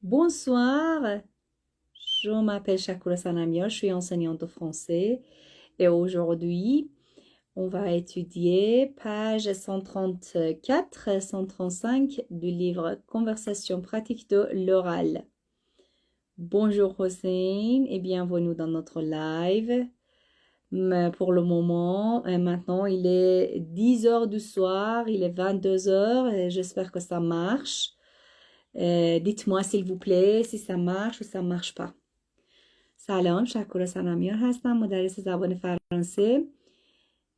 Bonsoir, je m'appelle Shakura Sanamia, je suis enseignante de français et aujourd'hui, on va étudier page 134, 135 du livre Conversation pratique de l'oral. Bonjour Hossein et bienvenue dans notre live. Mais pour le moment, maintenant il est 10 heures du soir, il est 22 heures et j'espère que ça marche. Dites-moi s'il vous plaît si ça marche ou ça marche pas. سلام شکر سنامیان هستم مدرس زبان فرانسه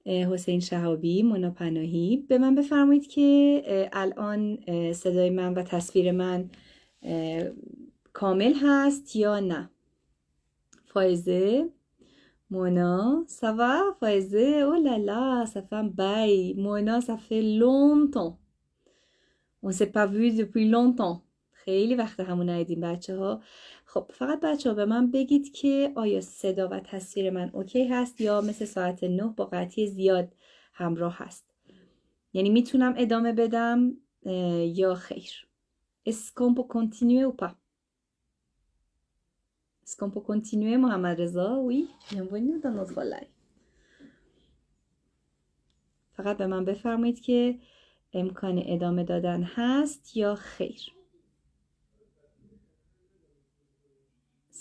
حسین شهابی مونا پناهی به من بفرمایید که الان صدای من و تصویر من کامل هست یا نه فائزه مونا ça va فائزه oh là là ça fait un bail مونا ça fait longtemps on s'est pas vu depuis longtemps خیلی وقت همون ندیدیم بچه ها. خب فقط بچه ها به من بگید که آیا صدا و تصویر من اوکی هست یا مثل ساعت 9 با قطعی زیاد همراه هست، یعنی میتونم ادامه بدم یا خیر. Est-ce qu'on peut continuer ou pas? Est-ce qu'on peut continuer محمد رضا؟ Oui, bienvenue dans notre live. فقط به من بفرمایید که امکان ادامه دادن هست یا خیر.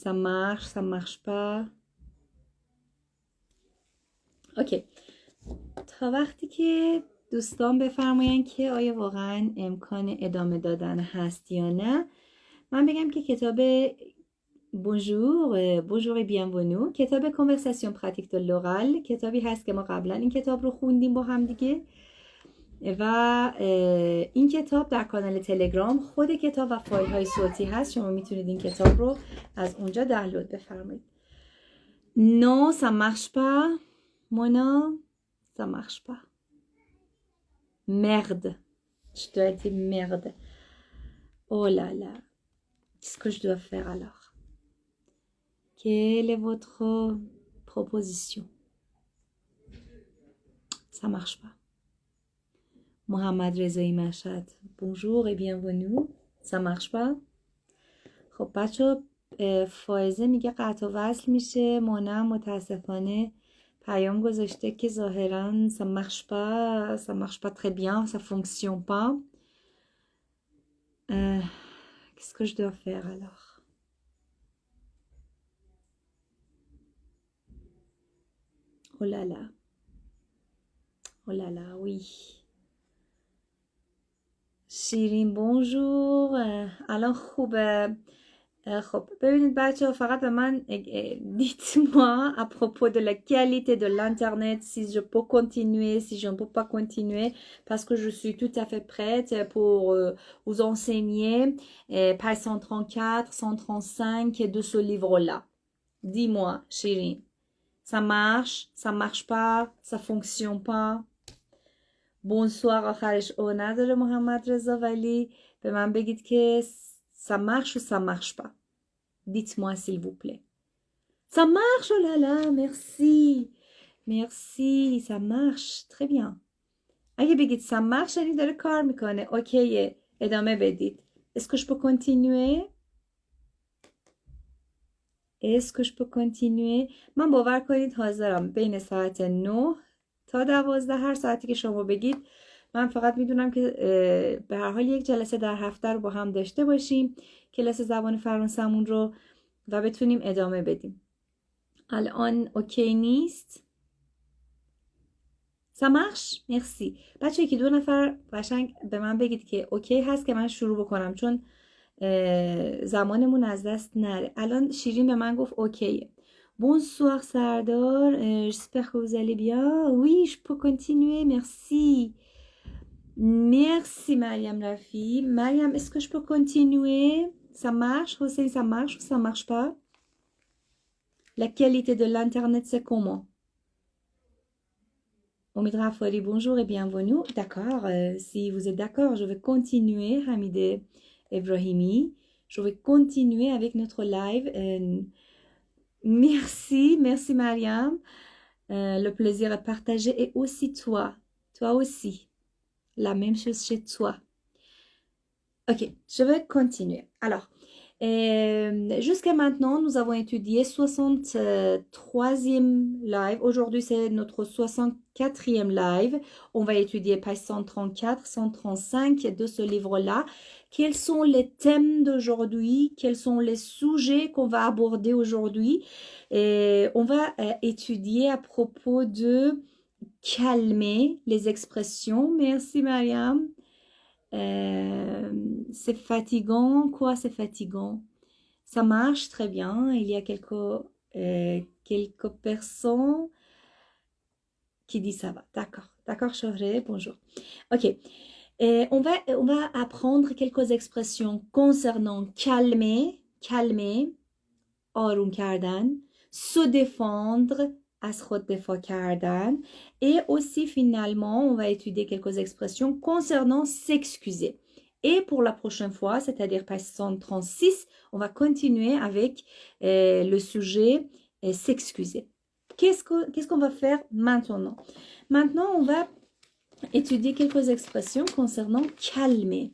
Ça marche, ça marche pas. اوکی. تا وقتی که دوستان بفرماین که آیا واقعا امکان ادامه دادن هست یا نه، من بگم که کتاب Bonjour et bienvenue کتاب Conversation pratique de l'oral کتابی هست که ما قبلا این کتاب رو خوندیم با هم دیگه و این کتاب در کانال تلگرام خود کتاب و فایل های صوتی هست. شما میتونید این کتاب رو از اونجا دانلود بفرمایید. Non, ça marche pas. Mona, ça marche pas. Merde. Je dois dire merde. Oh là là. Qu'est-ce que je dois faire alors? Quelle est votre proposition? Ça marche pas. Mohamed Rezaï Mashad. Bonjour et bienvenue. Ça marche pas. خب بچه فائزه میگه قطع و وصل میشه. مونا متاسفانه پیام گذاشته که ظاهرا ça marche pas très bien, ça fonctionne pas. Qu'est-ce que je dois faire alors? Oh là là. Oh là là, oui. شیرین bonjour. الان خوبه. خب ببینید بچه ها فقط به من dites-moi à propos de la qualité de l'internet, si je peux continuer, si je ne peux pas continuer, parce que je suis tout à fait prête pour vous enseigner page 134, 135 de ce livre-là. Dis-moi, Shirin, ça marche pas, ça fonctionne pas. Bonsoir آخرش او نداره محمد رضا، ولی به من بگید که ça marche ou ça marche pas. Dites-moi s'il vous plaît. Ça marche, oh là là, merci. Merci, ça marche. Très bien. اگه بگید ça marche یعنی داره کار میکنه. اوکیه. ادامه بدید. Est-ce que je peux continuer? Est-ce que je peux continuer? من باور کنید حاضرم بین ساعت 9 تا 12 هر ساعتی که شما بگید. من فقط میدونم که به هر حال یک جلسه در هفته رو با هم داشته باشیم، کلاس زبان فرانسه‌مون رو، و بتونیم ادامه بدیم. الان اوکی نیست؟ Ça marche? Merci. بچه که 2 نفر قشنگ به من بگید که اوکی هست که من شروع بکنم، چون زمانمون از دست نره. الان شیرین به من گفت اوکیه. Bonsoir Sardor, j'espère que vous allez bien. Oui, je peux continuer, merci. Merci Mariam Rafi. Mariam, est-ce que je peux continuer? Ça marche? Hossein, ça marche ou ça marche pas? La qualité de l'internet, c'est comment? Omid Rafali, bonjour et bienvenue. D'accord, si vous êtes d'accord, je vais continuer, Hamide Ibrahimi. Je vais continuer avec notre live. Merci Mariam. Le plaisir est partagé, et aussi toi aussi. La même chose chez toi. Ok, je vais continuer. Alors, Jusqu'à maintenant, nous avons étudié 63e live. Aujourd'hui, c'est notre 64e live. On va étudier page 134, 135 de ce livre-là. Quels sont les thèmes d'aujourd'hui? Quels sont les sujets qu'on va aborder aujourd'hui? On va étudier à propos de calmer les expressions. Merci, Mariam. C'est fatigant. Quoi, c'est fatigant? Ça marche très bien. Il y a quelques personnes qui disent ça va. D'accord. D'accord, Choré, bonjour. Ok. On va apprendre quelques expressions concernant calmer, آروم کردن, se défendre, از خود دفاع کردن, et aussi finalement on va étudier quelques expressions concernant s'excuser. Et pour la prochaine fois, c'est-à-dire page 136, on va continuer avec le sujet s'excuser. Qu'est-ce qu'on va faire maintenant? Maintenant, on va étudier quelques expressions concernant calmer.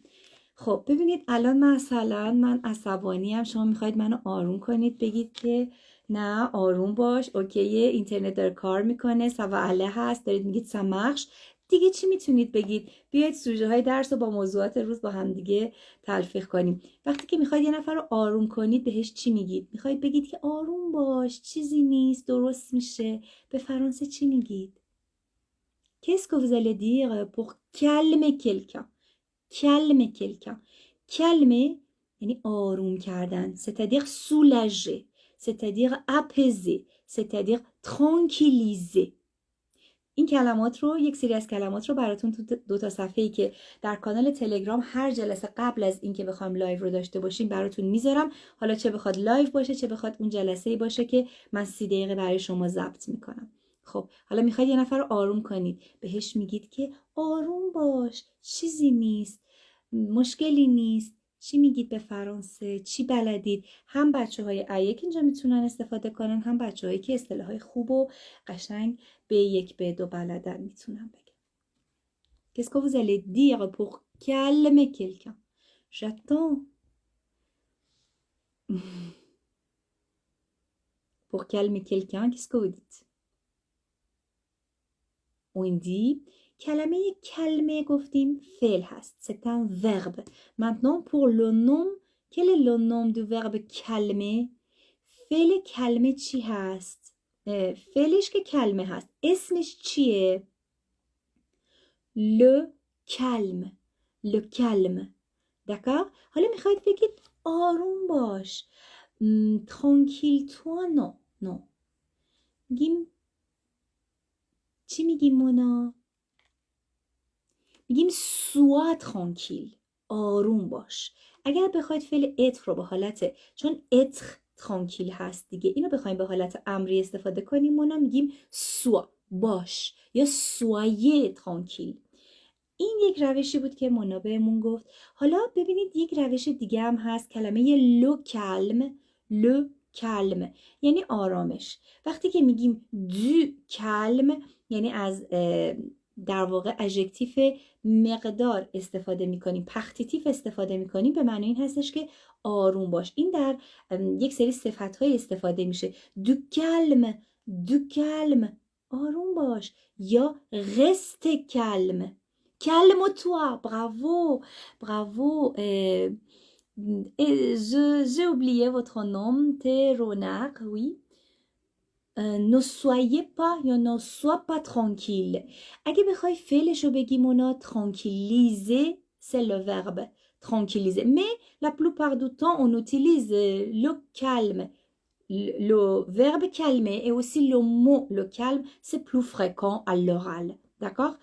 خب ببینید الان مثلا من عصبانی ام، شما میخواید منو آروم کنید، بگید که نه آروم باش، اوکیه، اینترنت داره کار میکنه، سواله هست، دارید میگید سمخش. دیگه چی میتونید بگید؟ بیاید سوژه های درس رو با موضوعات روز با هم دیگه تلفیق کنیم. وقتی که میخواید یه نفر رو آروم کنید بهش چی میگید؟ میخواید بگید که آروم باش، چیزی نیست، درست میشه. به فرانسه چی میگید؟ Qu'est-ce que vous allez dire pour calmer quelqu'un? Calmer quelqu'un. Calmer, یعنی آروم کردن. C'est-à-dire soulager. C'est-à-dire apaiser. C'est-à-dire tranquilliser. این کلمات رو، یک سری از کلمات رو براتون تو 2 تا صفحه‌ای که در کانال تلگرام هر جلسه قبل از اینکه بخوایم لایو رو داشته باشیم براتون میذارم. حالا چه بخواد لایو باشه، چه بخواد اون جلسه‌ای باشه که من 30 دقیقه برای شما ضبط میکنم. خب حالا میخواید یه نفر رو آروم کنید، بهش میگید که آروم باش، چیزی نیست، مشکلی نیست. چی میگید به فرانسه؟ چی بلدید؟ هم بچه‌های A1 اینجا میتونن استفاده کنن، هم بچه‌هایی که اصطلاحای خوب و قشنگ B1 B2 بلدن میتونن بگن. Qu'est-ce que vous allez dire pour calmer quelqu'un? J'attends. Pour calmer quelqu'un, qu'est-ce que vous dites? On dit کلمه کلمه گفتیم فعل هست. C'est un verbe. Maintenant pour le nom, quel est le nom du verbe calmer? فعل کلمه چی هست؟ فعلش که کلمه هست. اسمش چیه؟ Le calme. Le calme. D'accord? حالا میخواید بگید آروم باش. Tranquille toi, non. Non. میگیم چی میگیم مونا؟ میگیم sois tranquille. آروم باش. اگر بخواید فعل être رو به حالت، چون être tranquille هست دیگه، اینو بخوایم به حالت امری استفاده کنیم مونا میگیم sois باش یا soyez tranquille. این یک روشی بود که مونا بهمون گفت. حالا ببینید یک روش دیگه هم هست، کلمه le calme یعنی آرامش. وقتی که میگیم du calme یعنی از در واقع ادژکتیف مقدار استفاده میکنیم، پختیتیف استفاده میکنیم، به معنی این هستش که آروم باش. این در یک سری صفت‌های استفاده میشه. du calme آروم باش، یا reste calme. Calme-toi, bravo. J'ai oublié votre nom, t'es Ronak, oui. Ne soyez pas, یا ne sois pas tranquille. اگه بخوای فعلشو بگی مونا، tranquilliser, c'est le verbe. Tranquilliser. Mais la plupart du temps, on utilise le calme. Le verbe calmer et aussi le mot le calme, c'est plus fréquent à l'oral. D'accord?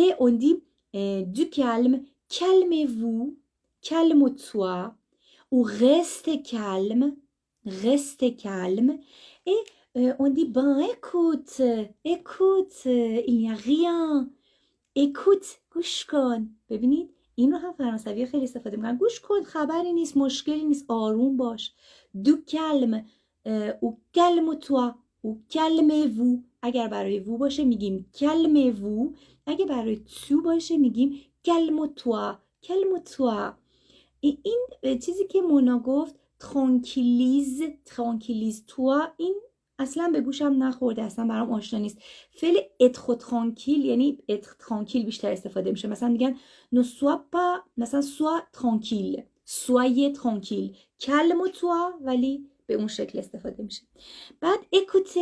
Et on dit du calme, calmez-vous, calme-toi, ou restez calme. Et on dit ben écoute, il n'y a rien. Écoute, گوش کن. ببینید این رو هم فرانسوی خیلی استفاده میکنن. گوش کن، خبری نیست، مشکلی نیست، آروم باش. Du calme ou calme-toi ou calmez-vous. اگر برای وو باشه میگیم calmez-vous. اگه برای تو باشه میگیم calme-toi. این چیزی که مونا گفت tranquillise toi این اصلا به گوشم نخورده، اصلا برام آشنا نیست. فعل être tranquille یعنی être tranquille بیشتر استفاده میشه. مثلا میگن ne sois pas، مثلا sois tranquille، soyez tranquille، calme-toi، ولی به اون شکل استفاده میشه. بعد écoute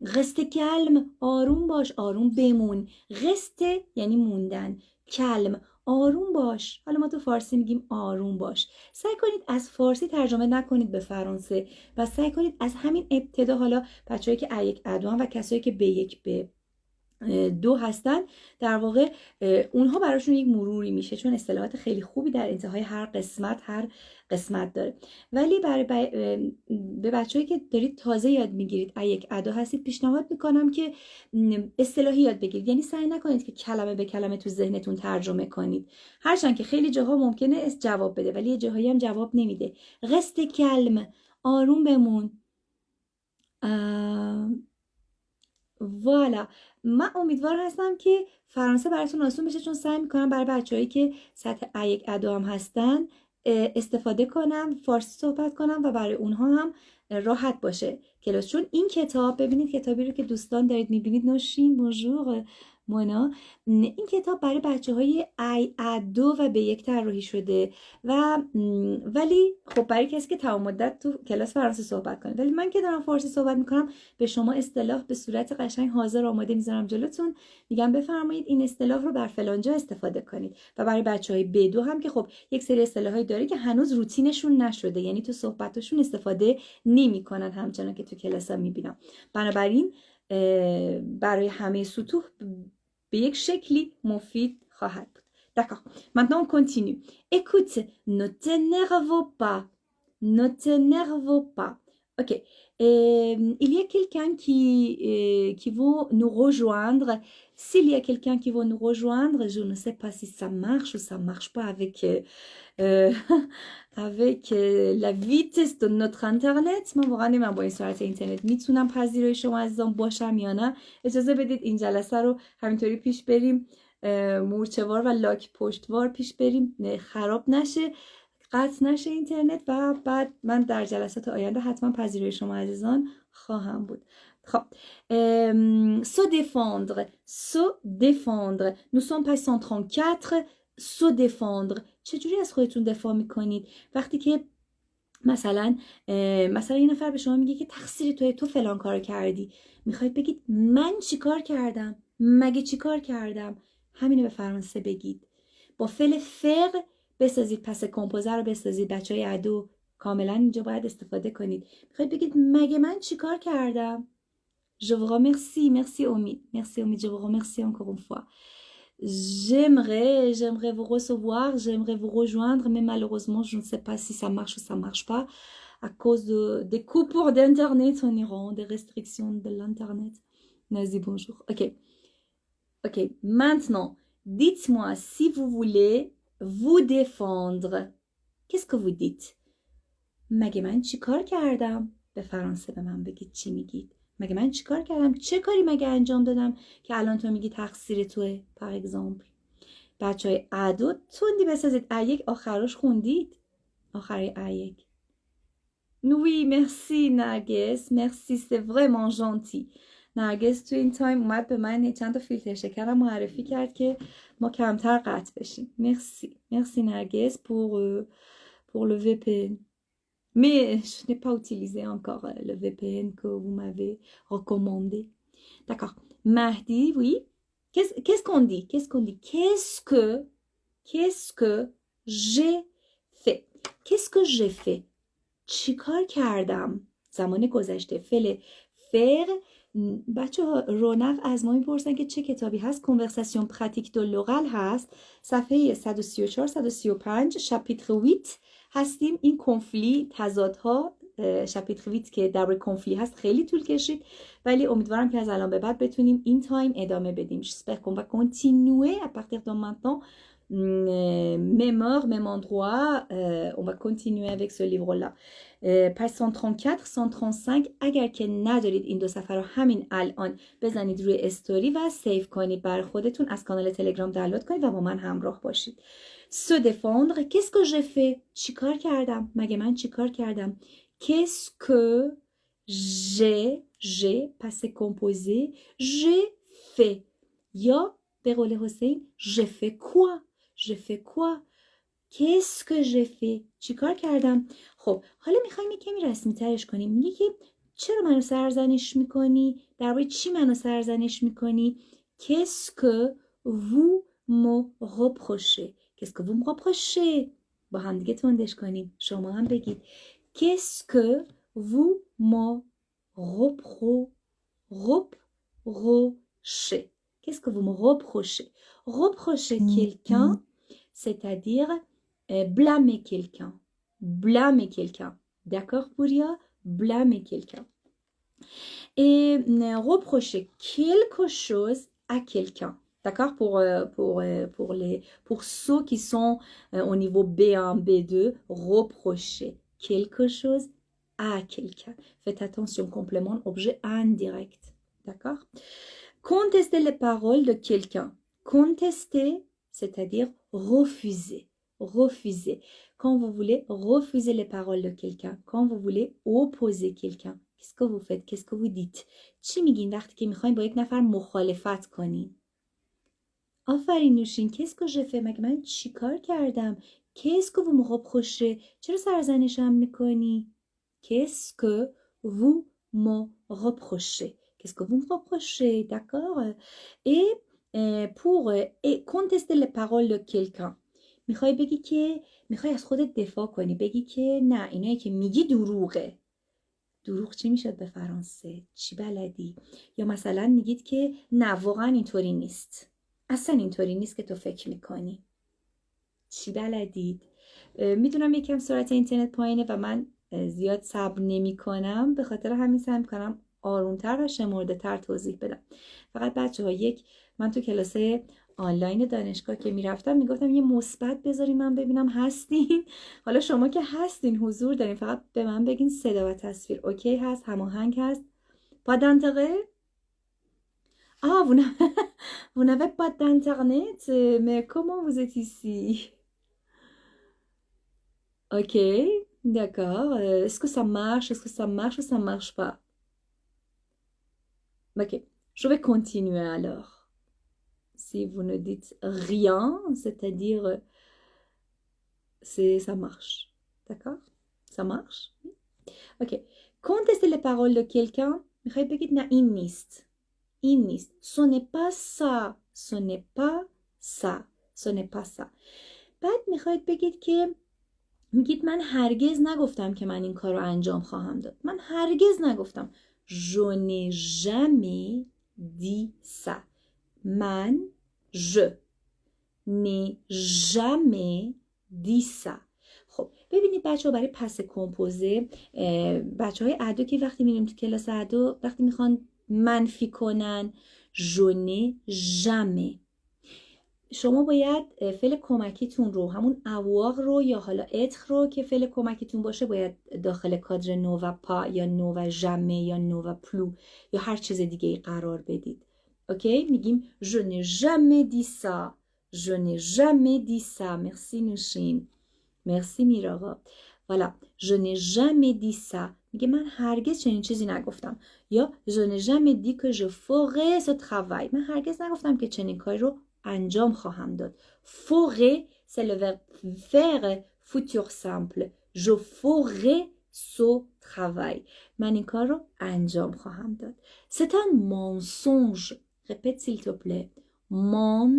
reste calme، آروم باش، آروم بمون. reste یعنی موندن، calme آروم باش. حالا ما تو فارسی میگیم آروم باش. سعی کنید از فارسی ترجمه نکنید به فرانسه و سعی کنید از همین ابتدا، حالا بچه‌ای که A1 A2 و کسایی که B1 B2 هستن، در واقع اونها براشون یک مروری میشه، چون اصطلاحات خیلی خوبی در انتهای هر قسمت داره. ولی برای به بچه‌ای که دارید تازه یاد میگیرید A1 A2 هستید، پیشنهاد میکنم که اصطلاحی یاد بگیرید. یعنی سعی نکنید که کلمه به کلمه تو ذهنتون ترجمه کنید، هرچند که خیلی جاها ممکنه جواب بده ولی یه جاهایی هم جواب نمیده. رست کلم، آروم بمون. والا من امیدوار هستم که فرانسه براتون آسون بشه، چون سعی میکنم برای بچه‌هایی که سطح A1 A2 هم هستن استفاده کنم، فارسی صحبت کنم و برای اونها هم راحت باشه کلاس. چون این کتاب، ببینید کتابی رو که دوستان دارید میبینید، نوشین بونژور مونا، این کتاب برای بچه‌های A2 و B1 طراحی شده ولی خب برای کسی که تمام مدت تو کلاس فرانسه صحبت کنه. ولی من که دارم فارسی صحبت میکنم به شما اصطلاح به صورت قشنگ حاضر آماده میذارم جلوتون، میگم بفرمایید این اصطلاح رو در فلان جا استفاده کنید. و برای بچه‌های B2 هم که خب یک سری اصطلاحایی داره که هنوز روتینشون نشده، یعنی تو صحبتاشون استفاده نمیکنن همچنان که تو کلاسا میبینم. بنابراین برای همه سطوح به یک شکلی مفید خواهد بود. D'accord. Maintenant on continue. Écoute, ne t'énerve pas. Ne t'énerve pas. Ok. Il y a quelqu'un qui va nous rejoindre. S'il y a quelqu'un qui va nous rejoindre, je ne sais pas si ça marche ou ça marche pas avec avec la vitesse de notre internet. من واقعا نمیدونم با این سرعت اینترنت میتونم پذیرای شما عزیزان باشم یا نه. اجازه بدید این جلسه رو همینطوری پیش بریم، مورچه‌وار و لاک پشتوار پیش بریم، خراب نشه، قطع نشه اینترنت، و بعد من در جلسات آینده حتما پذیرای شما عزیزان خواهم بود. خب se défendre. Nous sommes pas 134. se défendre. چجوری از خودتون دفاع میکنید وقتی که مثلا یه نفر به شما میگه که تقصیر توی، تو فلان کار کردی، میخواید بگید من چیکار کردم؟ مگه چیکار کردم؟ همینو به فرانسه بگید. با فعل فر بسازید، پس کمپوزر رو بسازید. بچهای عدو کاملا اینجا باید استفاده کنید. میخواید بگید مگه من چیکار کردم؟ Je vous remercie. Merci Omid. Merci Omid. Je vous remercie encore une fois. J'aimerais vous recevoir, j'aimerais vous rejoindre, mais malheureusement, je ne sais pas si ça marche ou ça marche pas à cause des coupures d'internet en Iran, des restrictions de l'internet. Nazi, bonjour. Ok. Maintenant, dites-moi si vous voulez vous défendre. Qu'est-ce que vous dites? مگه من چیکار کردم؟ به فرانسه به من بگید چی میگید؟ مگه من چیکار کردم؟ چه کاری مگه انجام دادم که الان تو میگی تقصیر توه؟ پر اگزامپل بچهای A2 تندی بسازید. A1 آخرش خوندید؟ آخری A1. Oui, merci نرگس. Merci, c'est vraiment gentil. نرگس تو این تایم اومد به من چند تا فیلتر شکرم معرفی کرد که ما کمتر قطع بشیم. Merci نرگس pour le VPN. Mais je n'ai pas utilisé encore le VPN que vous m'avez recommandé. D'accord. Mahdi, oui. Qu'est-ce qu'on dit? Qu'est-ce que j'ai fait? Qu'est-ce que j'ai fait? چیکار کردم؟ زمان گذشته. فعل فر. بچه ها رونق از ما میپرسن که چه کتابی هست. کنورساسیون پراتیک دو لوغال هست، صفحه 134 135 شاپیتر 8 هستیم. این کنفلی، تضادها، شاپیتر 8 که در کنفلی هست خیلی طول کشید، ولی امیدوارم که از الان به بعد بتونیم این تایم ادامه بدیم. J'espère qu'on va continuer à partir de maintenant même heure, même endroit. On va continuer avec ce livre-là. پس 134 135 اگر که ندارید این دو صفحه رو همین الان بزنید روی استوری و سیو کنید بر خودتون، از کانال تلگرام دانلود کنید و با من همراه باشید. se défendre. Qu'est-ce que j'ai fait؟ چیکار کردم؟ مگه من چیکار کردم؟ Qu'est-ce que j'ai passé composé j'ai fait یا به قول حسین j'ai fait quoi j'ai fait quoi qu'est-ce que j'ai fait چیکار کردم. خب حالا میخوایم کمی رسمی ترش کنیم. میگه که چرا منو سرزنش میکنی، درباره چی منو سرزنش میکنی. qu'est-ce que vous me reprochez qu'est-ce que vous me reprochez با هم دیگه تندش کنیم. شما هم بگید qu'est-ce que vous me reprochez qu'est-ce que vous me reprochez. Reprocher quelqu'un, c'est-à-dire blâmer quelqu'un. Blâmer quelqu'un. D'accord, Pouria? Blâmer quelqu'un. Et reprocher quelque chose à quelqu'un. D'accord, pour ceux qui sont au niveau B1, B2, reprocher quelque chose à quelqu'un. Faites attention, complément, objet indirect. D'accord? Contester les paroles de quelqu'un. Contester, c'est-à-dire refuser. Refuser. Quand vous voulez refuser les paroles de quelqu'un, quand vous voulez opposer quelqu'un, qu'est-ce que vous faites? Qu'est-ce que vous dites? چی میگین وقتی که میخواین با یک نفر مخالفت کنین؟ آفرین نوشین. qu'est-ce que j'ai fait؟ مگه من چی کار کردم؟ qu'est-ce que vous me reprochez؟ چرا سرزنشم میکنی؟ qu'est-ce que vous me reprochez؟ qu'est-ce que vous me reprochez? D'accord? Et pour contester les paroles de quelqu'un میخوای بگی که میخوای از خودت دفاع کنی، بگی که نه اینایی که میگی دروغه. دروغ چی میشد به فرانسه؟ چی بلدی؟ یا مثلا میگید که نه واقعا اینطوری نیست، اصلا اینطوری نیست که تو فکر میکنی. چی بلدید؟ میدونم یکم سرعت اینترنت پایینه و من زیاد صبر نمی کنم، به خاطر همین سعی میکنم آرومتر و شمرده تر توضیح بدم. فقط بچه ها من تو کلاس آنلاین دانشگاه که میرفتم میگفتم یه مثبت بذارین من ببینم هستین. حالا شما که هستین حضور دارین، فقط به من بگین صدا و تصویر اوکی هست، هماهنگ هست. pas d'intérêt? Ah, vous n'avez pas d'internet? Mais comment vous êtes ici? Ok, d'accord. Est-ce que ça marche? Est-ce que ça marche ou ça marche pas? Ok, je vais continuer alors. Si vous ne dites rien, c'est-à-dire ça marche. D'accord? Ça marche? Ok. Contester les paroles de quelqu'un, میخوای بگید نه این نیست. این نیست. Ce n'est pas ça. Ce n'est pas ça. Ce n'est pas ça. بعد میخواید بگید که میگید من هرگز نگفتم که من این کار رو انجام خواهم داد. من هرگز نگفتم. Je n'ai jamais dit ça. من je n'ai jamais dit ça. خب ببینید بچه ها برای پس کمپوزه بچه های ادا که وقتی میریم تو کلاس ادا وقتی میخوان منفی کنن je n'ai jamais، شما باید فعل کمکیتون رو همون avoir رو یا حالا être رو که فعل کمکیتون باشه باید داخل کادر نو و پا یا نو و jamais یا نو و پلو یا هر چیز دیگه ای قرار بدید. اوکی؟ میگیم je n'ai jamais dit ça. Je n'ai jamais dit ça. Merci نوشین. Merci میراغا. Voilà. Je n'ai jamais dit ça. میگه من هرگز چنین چیزی نگفتم. یا je n'ai jamais dit que je ferai ce travail. من هرگز نگفتم که چنین کاری رو انجام خواهم داد. ferai c'est le verbe faire futur simple. Je ferai ce travail. من این کار رو انجام خواهم داد. C'est un mensonge. Répète s'il te plaît. Mon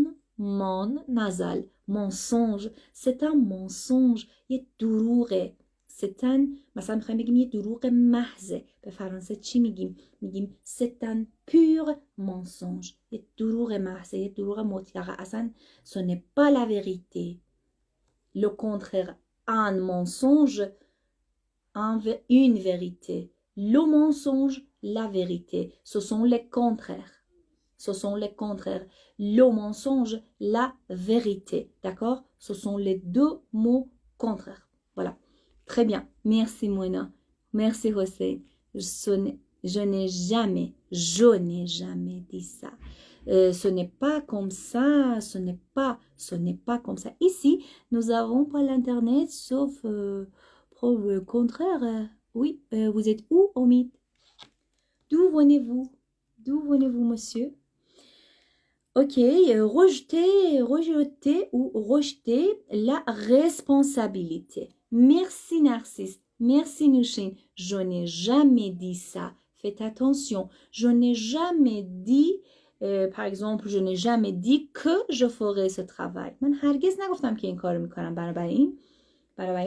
nasal. Mensonge. C'est un mensonge. یه دروغه. C'est un مثلا میخوایم بگیم یه دروغ محضه. به فرانسه چی میگیم؟ میگیم c'est un pur mensonge. یه دروغ محضه. یه دروغ مطلقه. اصلا ce n'est pas la vérité. Le contraire. Un mensonge. Une vérité. Le mensonge. La vérité. Ce sont les contraires. ce sont les contraires. Le mensonge, la vérité. D'accord? Ce sont les deux mots contraires. Voilà. Très bien. Merci Mona. Merci Hossein. Je n'ai jamais dit ça. Ce n'est pas comme ça, ce n'est pas comme ça. Ici, nous avons pas l'internet sauf preuve contraire. Oui, vous êtes où, Omid? D'où venez-vous? D'où venez-vous, monsieur? Ok, rejeter ou rejeter la responsabilité. Merci Narcisse, merci Nouchine. Je n'ai jamais dit ça. Faites attention, je n'ai jamais dit par exemple je n'ai jamais dit que je ferai ce travail. من هرگز نگفتم که این کارو میکنم. بنابراین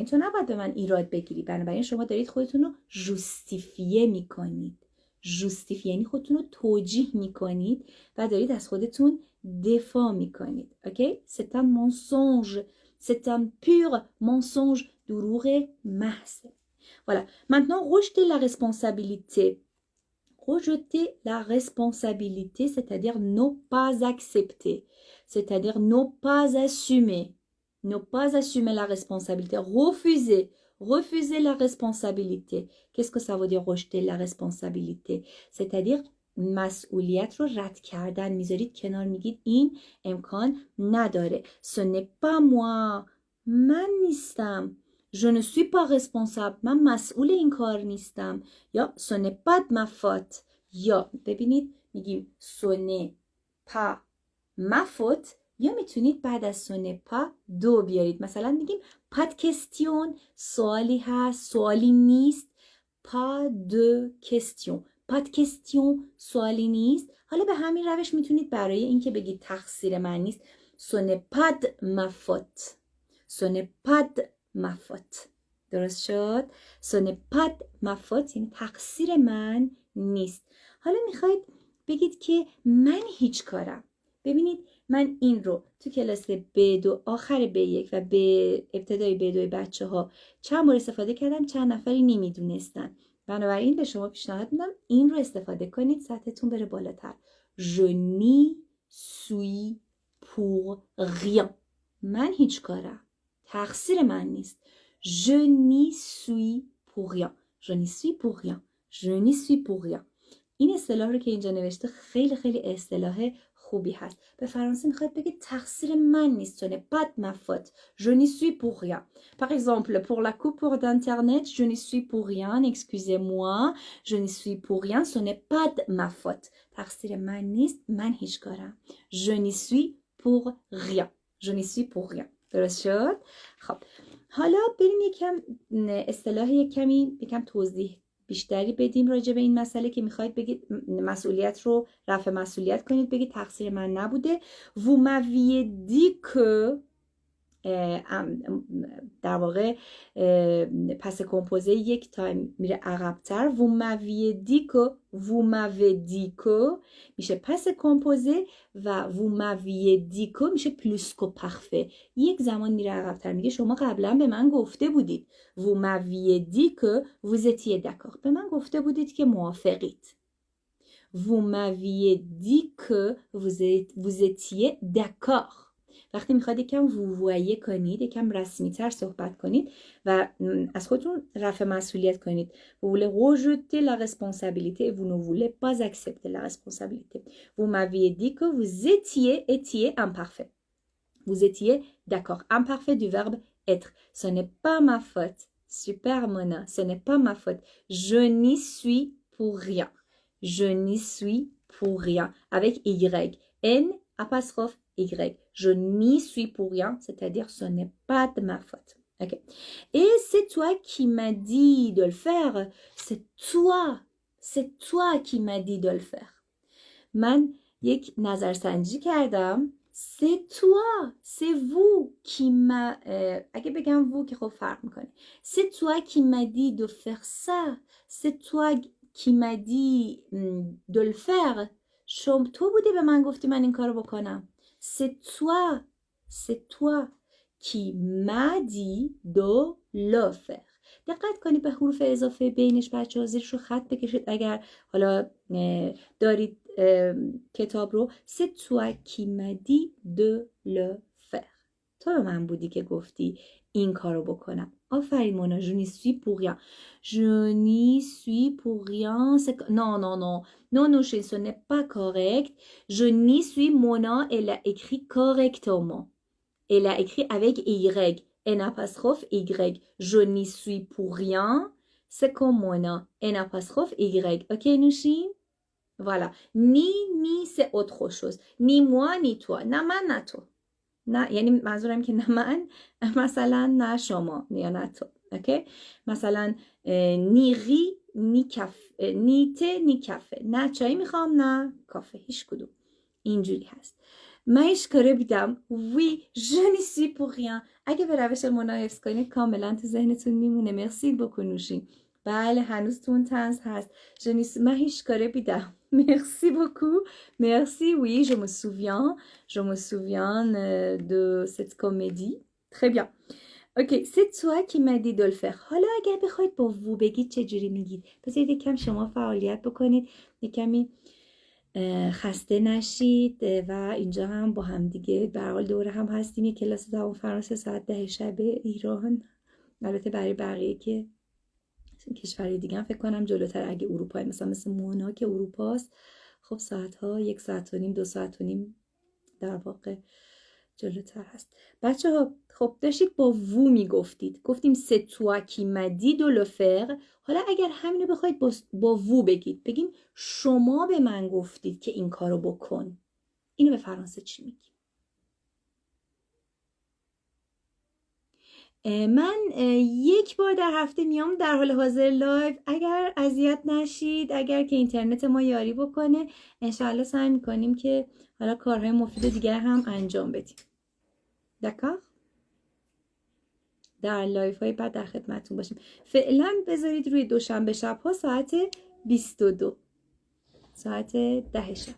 تو نباید به من ایراد بگیری. بنابراین شما دارید خودتون رو جوستیفیه میکنید. جوستیفیه یعنی خودتون رو توجیه میکنید و دارید از خودتون دفاع میکنید. اوکی؟ C'est un mensonge. C'est un pur mensonge. دروغ محض. Voilà. Maintenant, rejeter la responsabilité. Rejeter la responsabilité, c'est-à-dire ne pas accepter. C'est-à-dire ne pas assumer. Ne pas assumer la responsabilité. Refuser. Refuser la responsabilité. Qu'est-ce que ça veut dire rejeter la responsabilité? C'est-à-dire مسئولیت رو رد کردن. میذارید کنار میگید این امکان نداره. Ce n'est pas moi. من نیستم. Je ne suis pas responsable. من مسئول این کار نیستم. یا ce n'est pas de ma faute. یا ببینید میگیم ce n'est pas ma faute. یا میتونید بعد از ce n'est pas دو بیارید. مثلا میگیم pas de question. سوالی هست. سوالی نیست. pas de question. pas de question. سوالی نیست. حالا به همین روش میتونید برای اینکه بگید تقصیر من نیست ce n'est pas de ma faute. ce n'est pas de ma faute. درست شد؟ ce n'est pas de ma faute یعنی تقصیر من نیست. حالا میخواید بگید که من هیچ کارم. ببینید من این رو تو کلاس B2 آخر B1 و ابتدای B2 بچه ها چند بار استفاده کردم، چند نفری نمیدونستن. بنابراین به شما پیشنهاد میدم این رو استفاده کنید سطحتون بره بالاتر. Je n'y suis pour rien. من هیچ کارم. تقصیر من نیست. Je n'y suis pour rien. Je n'y suis pour rien. Je n'y suis pour rien. این اصطلاح رو که اینجا نوشته خیلی خیلی اصطلاح خوبی هست. به فرانسه میخواد بگه تقصیر من نیست. Ce n'est pas de ma faute. Je n'y suis pour rien. Par exemple, pour la coupure d'internet, je n'y suis pour rien. Excusez-moi. Je n'y suis pour rien. Ce n'est pas de ma faute. تقصیر من نیست. من هیچ کارم. Je n'y suis pour rien. Je n'y suis pour rien. درست شد؟ خب حالا بریم یکم اصطلاح یکم توضیح بیشتری بدیم راجع به این مسئله که میخواید بگید مسئولیت رو رفع مسئولیت کنید، بگید تقصیر من نبوده. vous m'aviez dit que در واقع پس کمپوزه یک تایم میره عقب‌تر. vous m'aviez dit que vous m'avez dit que میشه پس کمپوزه و vous m'aviez dit que میشه پلوس کو پارفه. یک زمان میره عقب‌تر میگه شما قبلا به من گفته بودید. vous m'aviez dit que vous étiez d'accord. به من گفته بودید که موافقید. vous m'aviez dit que vous étiez d'accord. وقتی میخواد یکم وووایه کنید، یکم رسمی تر صحبت کنید و از خودتون رفع مسئولیت کنید. vous voulez rejeter la responsabilité et vous ne voulez pas accepter la responsabilité. vous m'aviez dit que vous étiez imparfait. vous étiez d'accord. Imparfait du verbe être. Ce n'est pas ma faute. Super Mona, ce n'est pas ma faute. Je n'y suis pour rien. Je n'y suis pour rien. Avec Y. N apostrophe Y. Je n'y suis pour rien, c'est-à-dire ce n'est pas de ma faute. Okay. Et c'est toi qui m'as dit de le faire. C'est toi qui m'as dit de le faire. من یک نظرسنجی کردم. C'est toi, c'est vous qui m'a اگه بگم vous که خب فرق میکنه. C'est toi qui m'as dit de faire ça. C'est toi qui m'as dit de le faire. تو بودی به من گفتی من این کارو بکنم. C'est toi qui m'as dit de le faire. دقت کنید به حروف اضافه بینش بچه ها زیرش رو خط بکشید اگر حالا دارید کتاب رو c'est toi qui m'as dit de le faire. تو به من بودی که گفتی این کارو بکنم. آفرین مونا. je n'y suis pour rien. je n'y suis pour rien. non non non non non ce n'est pas correct. je n'y suis Mona elle a écrit correctement. Elle a écrit avec Y. N apostrophe Y. Je n'y suis pour rien. C'est comme Mona. N apostrophe Y. Ok Nouchine? Voilà. Ni c'est autre chose. Ni moi ni toi. نه من نه تو. نه یعنی منظورم که نه من مثلا نه شما یا نه تو. اوکی؟ مثلا نی ری نی کافه نی ته نی کافه. نه چای میخوام نه کافه. هیچ کدوم. اینجوری هست. من هیچ کاره بیدم. وی je n'y suis pour rien. اگه به روش مونا حفظ کنید کاملا تو ذهنتون میمونه. مرسی بکنوشین. بله هنوز تو اون طنز هست. من هیچ کاره بیدم. Merci beaucoup. Merci, oui, je me souviens de cette comédie. Très bien. Ok, c'est toi qui m'as dit de le faire. حالا اگر بخواید با وو بگید چجوری میگید؟ بذارید یکم شما فعالیت بکنید. یکمی خسته نشید و اینجا هم با هم دیگه به هر حال دوره هم هستیم. یک کلاس زبان فرانسه ساعت 10 شب ایران. البته برای بقیه که کشور دیگه هم فکر کنم جلوتر اگه اروپا مثل مونا که اروپاست خب ساعت‌ها 1 ساعت و نیم 2 ساعت و نیم در واقع جلوتر هست. بچه‌ها خب داشتید با وو میگفتید. گفتیم c'est toi qui m'as dit de le faire. حالا اگر همینو بخواید با وو بگید بگیم شما به من گفتید که این کارو بکن. اینو به فرانسه چی میگیم؟ من 1 بار در هفته میام در حال حاضر لایو. اگر اذیت نشید اگر که اینترنت ما یاری بکنه انشالله سعی میکنیم که حالا کارهای مفید دیگر هم انجام بدیم. دکار؟ در لایف های بعد در خدمتتون باشیم. فعلا بذارید روی دوشنبه شب ها ساعت 22 ساعت 10 شب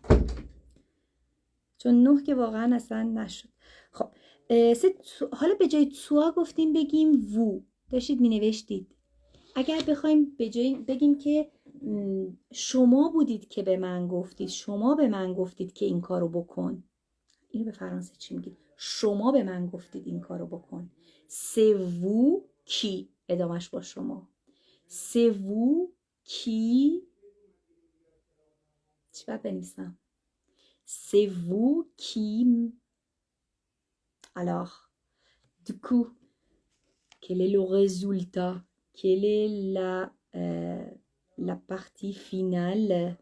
چون 9 که واقعا اصلا نشد. خب حالا به جای توا گفتیم بگیم وو. داشتید می نوشتید. اگر بخوایم به جای بگیم که شما بودید که به من گفتید شما به من گفتید که این کارو بکن. اینو به فرانسه چی میگید؟ شما به من گفتید این کارو بکن. c'est vous qui ادامش با شما. c'est vous qui چی باید بنویسم؟ c'est vous qui alors du coup quel est le résultat? Quelle est la partie finale?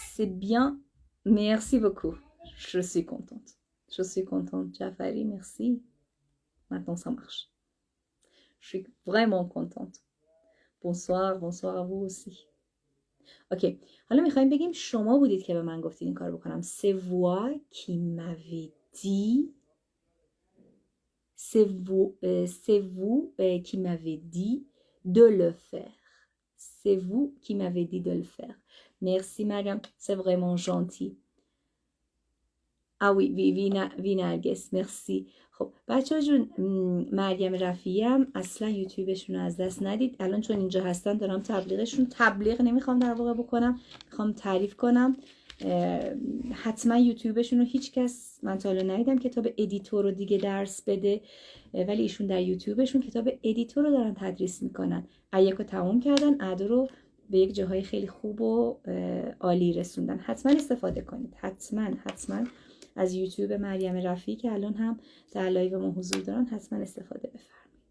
C'est bien. Merci beaucoup. Je suis contente. Je suis contente. Jafari, merci. Maintenant, ça marche. Je suis vraiment contente. Bonsoir. Bonsoir à vous aussi. Ok. حالا میخوایم بگیم شما بودید که به من گفتید این کار بکنم. C'est vous qui m'avez dit. C'est vous qui m'avez dit de le faire. C'est vous qui m'avez dit de le faire. Merci Mariam, c'est vraiment gentil. Ah oui, oui Nargis, merci. خب بچه‌ها جون مریم رفیعی هم اصلا یوتیوبشون رو از دست ندید. الان چون اینجا هستن دارم تبلیغ نمیخوام در واقع بکنم. میخوام تعریف کنم. حتما یوتیوبشون رو هیچ کس من تا حالا ندیدم کتاب ادیتور رو دیگه درس بده ولی ایشون در یوتیوبشون کتاب ادیتور رو دارن تدریس میکنن. ایکو تموم کردن ادا رو به یک جاهای خیلی خوب و عالی رسوندن. حتما استفاده کنید. حتما از یوتیوب مریم رفیعی که الان هم در لایو ما حضور دارن حتما استفاده بفرمایید.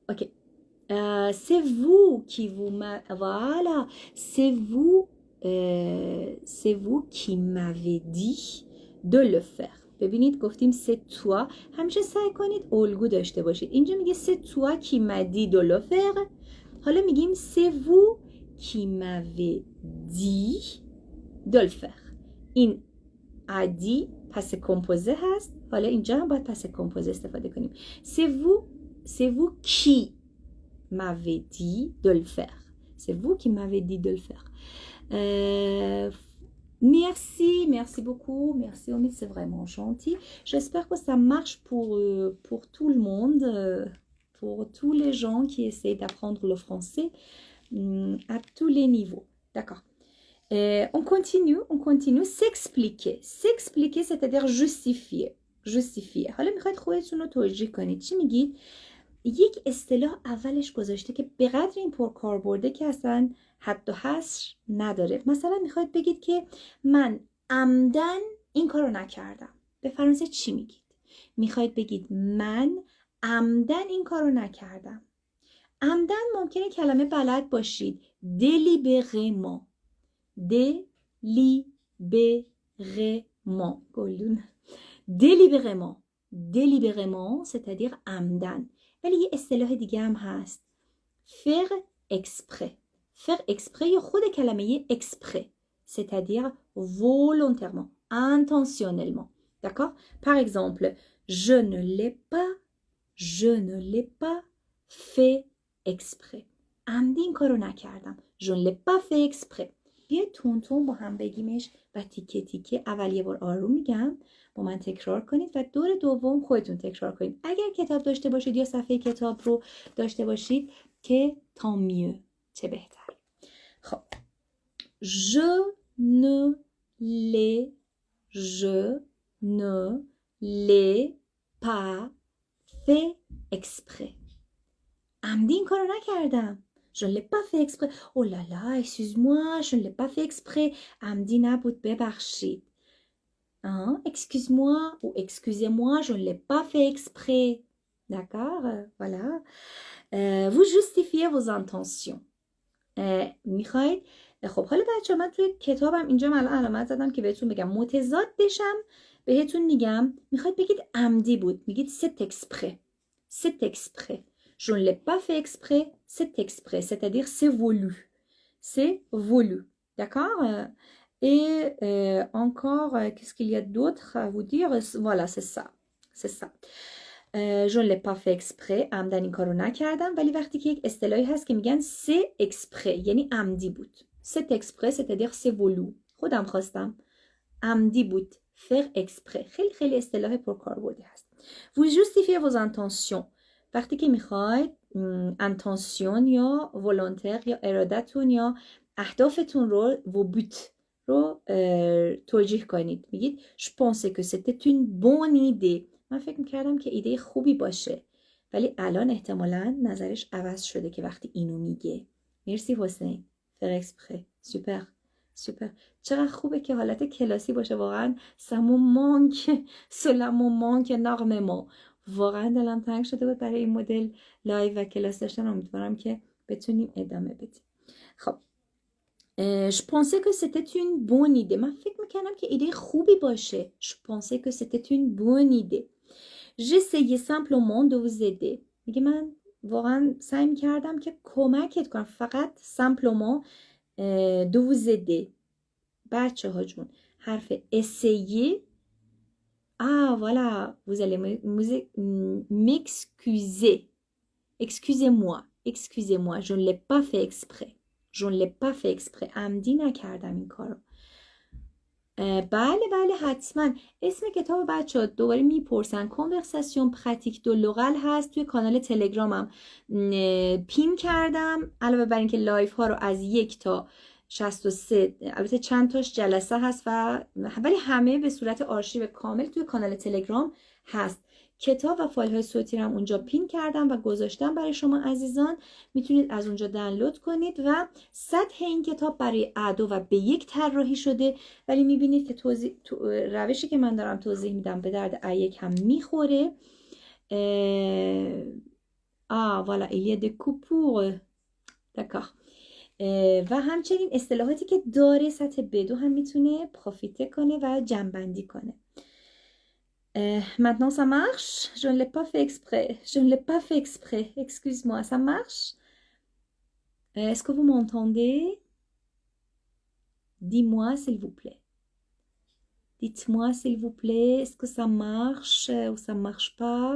اوکی. c'est vous qui vous voilà, c'est vous qui m'avez dit de le faire. ببینید گفتیم c'est toi. همیشه سعی کنید الگو داشته باشید. اینجا میگه c'est toi qui m'a dit de le faire. حالا میگیم c'est vous qui m'avez dit de le faire. این عادی پس کمپوزه هست. حالا اینجا هم باید پس کمپوزه استفاده کنیم. c'est vous qui m'avez dit de le faire. C'est vous qui m'avez dit de le faire. Merci beaucoup. Merci Omid, c'est vraiment gentil. J'espère que ça marche pour tout le monde, pour tous les gens qui essayent d'apprendre le français. à tous les niveaux. D'accord. On continue. S'expliquer, c'est-à-dire justifier. حالا میخواید خودتون رو توجیه کنید. چی میگید؟ یک اصطلاح اولش گذاشته که به قدر این پرکاربرده که اصلا حد و حصر نداره. مثلا میخواید بگید که من عمدن این کارو نکردم. به فرانسه چی میگید؟ میخواید بگید من عمدن این کارو نکردم. عمدن ممکنه کلمه بلد باشید. délibérément گلدون. délibérément c'est-à-dire عمدن. ولی یه اصطلاح دیگه هم هست. faire exprès یا خود کلمه exprès c'est-à-dire volontairement, intentionnellement. D'accord? Par exemple, je ne l'ai pas fait exprès. عمدی این کارو نکردم. Je ne l'ai pas fait exprès. بیاید تون تون با هم بگیمش و تیکه تیکه. اول یه بار آروم میگم، با من تکرار کنید و دور دوم خودتون تکرار کنید. اگر کتاب داشته باشید یا صفحه کتاب رو داشته باشید که tant mieux، چه بهتر. خب je ne l'ai pas fait exprès. عمدی این کارو نکردم. Je ne l'ai pas fait exprès. Oh là là, excuse-moi, je ne l'ai pas fait exprès. عمدی نبود، ببخشید. Excuse-moi ou excusez-moi, je ne l'ai pas fait exprès. D'accord? Voilà. Vous justifiez vos intentions. میخواید خب حالا بچه من توی کتابم اینجا الان علامت زدم که بهتون بگم متضاد بشم. بهتون میگم میخواید بگید عمدی بود، میگید c'est exprès. C'est exprès. Je ne l'ai pas fait exprès, c'est exprès, c'est-à-dire c'est voulu. C'est voulu. D'accord? Et encore, qu'est-ce qu'il y a d'autre à vous dire? Voilà, c'est ça. C'est ça. Je ne l'ai pas fait exprès. عمدن این کارو نکردم. ولی وقتی که یک اصطلاحی هست که میگن c'est exprès یعنی عمدی بود. C'est exprès, c'est-à-dire c'est voulu. خودم خواستم. عمدی بود. Faire exprès. خیلی خیلی اصطلاح پرکاربردی هست. Vous justifiez vos intentions. وقتی که میخواید انتانسیون یا ولونتر یا ارادتون یا اهدافتون رو و بوت رو توجیه کنید. میگید je pensais que c'était une bonne idée. من فکر میکردم که ایده خوبی باشه، ولی الان احتمالاً نظرش عوض شده که وقتی اینو میگه. مرسی حسین. faire exprès. سوپر. چقدر خوبه که حالت کلاسی باشه. واقعا سمون مانک سلمون مانک نغمه. واقعا دلم تنگ شده بود برای این مدل لایو و کلاس داشتن. امیدوارم که بتونیم ادامه بدیم. خب je pensais que c'était une bonne idée. من فکر میکنم که ایده خوبی باشه. je pensais que c'était une bonne idée. j'essayais simplement de vous aider. میگه من واقعا سعی میکردم که کمکت کنم. فقط simplement de vous aider. بچه ها جون حرف essayer. Ah voilà, vous allez m'excuser. Excusez-moi, je ne l'ai pas fait exprès. عمدی نکردم این کارو. بله حتما. اسم کتاب بچه‌ها دوباره میپرسن. کنورساسیون پراتیک دو لوغال هست. توی کانال تلگرامم پین کردم. علاوه بر اینکه لایف ها رو از 1 تا 63 البته چند تاش جلسه هست ولی همه به صورت آرشیو کامل توی کانال تلگرام هست. کتاب و فایل های صوتی رو هم اونجا پین کردم و گذاشتم برای شما عزیزان. میتونید از اونجا دانلود کنید و سطح این کتاب برای اعدا و به یک طراحی شده، ولی میبینید که روشی که من دارم توضیح میدم به درد A1 هم میخوره. voilà, il y a des coupures. D'accord. و همچنین اصطلاحاتی که داره سطح B2 هم میتونه پروفیته کنه و جمع‌بندی کنه. Maintenant ça marche. Je ne l'ai pas fait exprès. Excuse-moi, ça marche? Est-ce que vous m'entendez? Dis-moi s'il vous plaît. Dites-moi s'il vous plaît, est-ce que ça marche ou ça marche pas?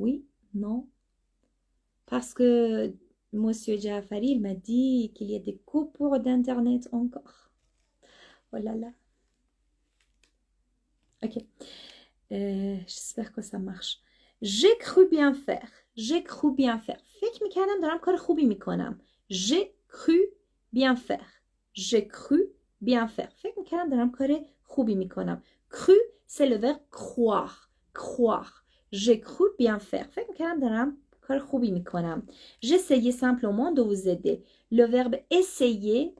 Oui, non. Parce que Monsieur Jaafari, il m'a dit qu'il y a des coupures d'internet encore. Oh là là. Ok. J'espère que ça marche. J'ai cru bien faire. J'ai cru bien faire. فکر میکردم دارم کار خوبی میکنم. J'ai cru bien faire. J'ai cru bien faire. فکر میکردم دارم کار خوبی میکنم. Cru, c'est le verbe croire. Croire. J'ai cru bien faire. فکر میکردم دارم کار خوبی میکنم. J'essayais simplement de vous aider. Le verbe essayer